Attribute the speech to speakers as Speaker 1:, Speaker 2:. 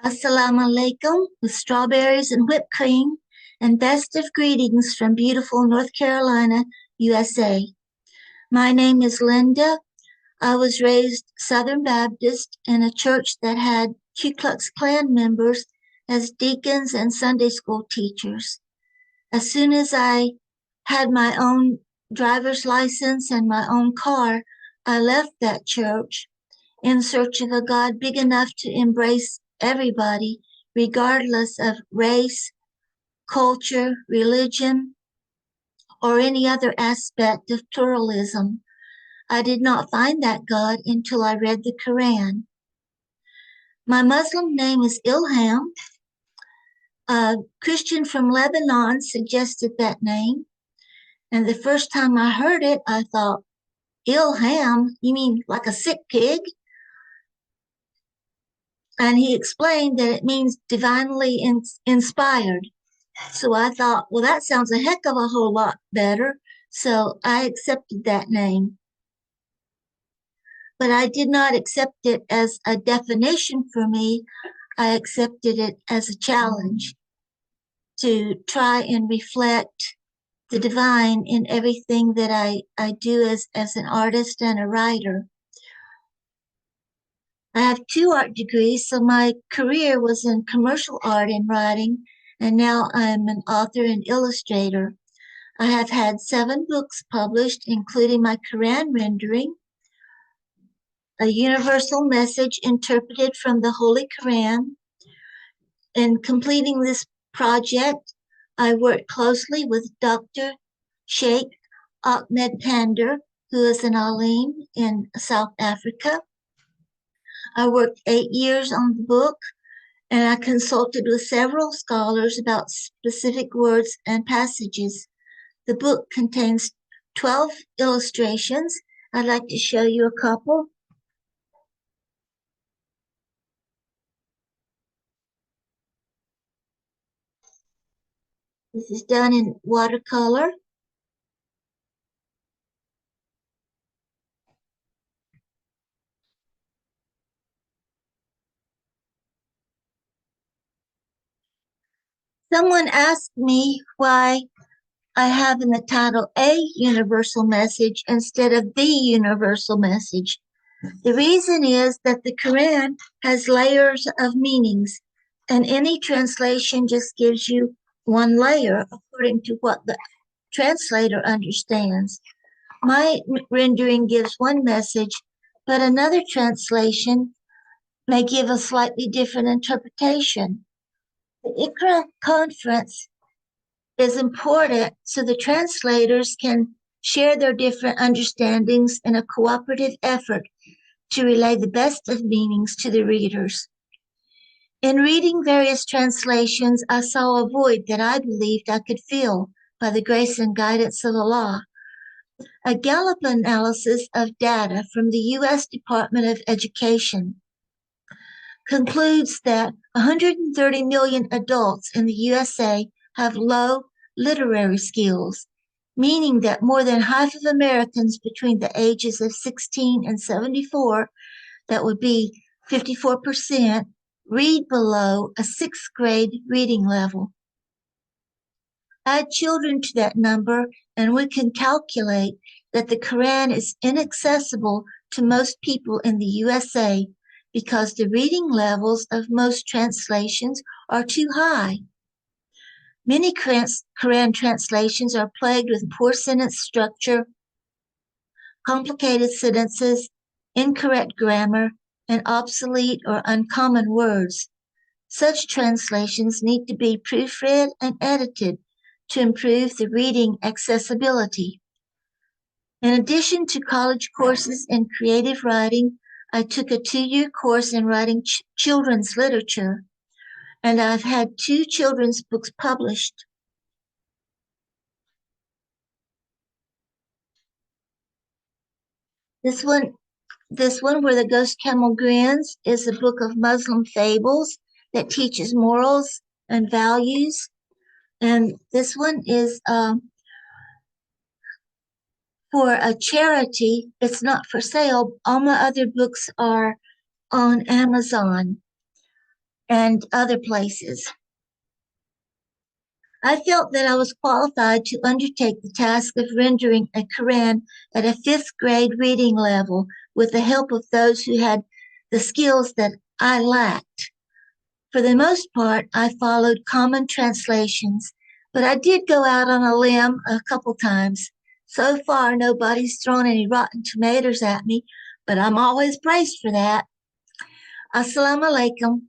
Speaker 1: Assalamu alaikum with strawberries and whipped cream and best of greetings from beautiful North Carolina, USA. My name is Linda. I was raised Southern Baptist in a church that had Ku Klux Klan members as deacons and Sunday school teachers. As soon as I had my own driver's license and my own car, I left that church in search of a God big enough to embrace everybody, regardless of race, culture, religion, or any other aspect of pluralism. I did not find that God until I read the Qur'an. My Muslim name is Ilham. A Christian from Lebanon suggested that name, and the first time I heard it, I thought, Ilham, you mean like a sick pig? And he explained that it means divinely inspired. So I thought, well, that sounds a heck of a whole lot better. So I accepted that name. But I did not accept it as a definition for me. I accepted it as a challenge to try and reflect the divine in everything that I do as an artist and a writer. I have 2 art degrees, so my career was in commercial art and writing, and now I'm an author and illustrator. I have had 7 books published, including my Qur'an rendering, a universal message interpreted from the Holy Qur'an. In completing this project, I worked closely with Dr. Sheikh Ahmed Pander, who is an alim in South Africa. I worked 8 years on the book, and I consulted with several scholars about specific words and passages. The book contains 12 illustrations. I'd like to show you a couple. This is done in watercolor. Someone asked me why I have in the title a universal message instead of the universal message. The reason is that the Quran has layers of meanings, and any translation just gives you one layer according to what the translator understands. My rendering gives one message, but another translation may give a slightly different interpretation. The IQRA conference is important so the translators can share their different understandings in a cooperative effort to relay the best of meanings to the readers. In reading various translations, I saw a void that I believed I could fill by the grace and guidance of Allah. A Gallup analysis of data from the U.S. Department of Education concludes that 130 million adults in the USA have low literary skills, meaning that more than half of Americans between the ages of 16 and 74, that would be 54%, read below a 6th grade reading level. Add children to that number, and we can calculate that the Quran is inaccessible to most people in the USA because the reading levels of most translations are too high. Many Quran translations are plagued with poor sentence structure, complicated sentences, incorrect grammar, and obsolete or uncommon words. Such translations need to be proofread and edited to improve the reading accessibility. In addition to college courses in creative writing, I took a 2-year course in writing children's literature, and I've had 2 children's books published. This one where the ghost camel grins is a book of Muslim fables that teaches morals and values. And this one is for a charity. It's not for sale. All my other books are on Amazon. and other places. I felt that I was qualified to undertake the task of rendering a Qur'an at a fifth grade reading level with the help of those who had the skills that I lacked. For the most part, I followed common translations, but I did go out on a limb a couple times. So far, nobody's thrown any rotten tomatoes at me, but I'm always praised for that. Assalamu alaikum.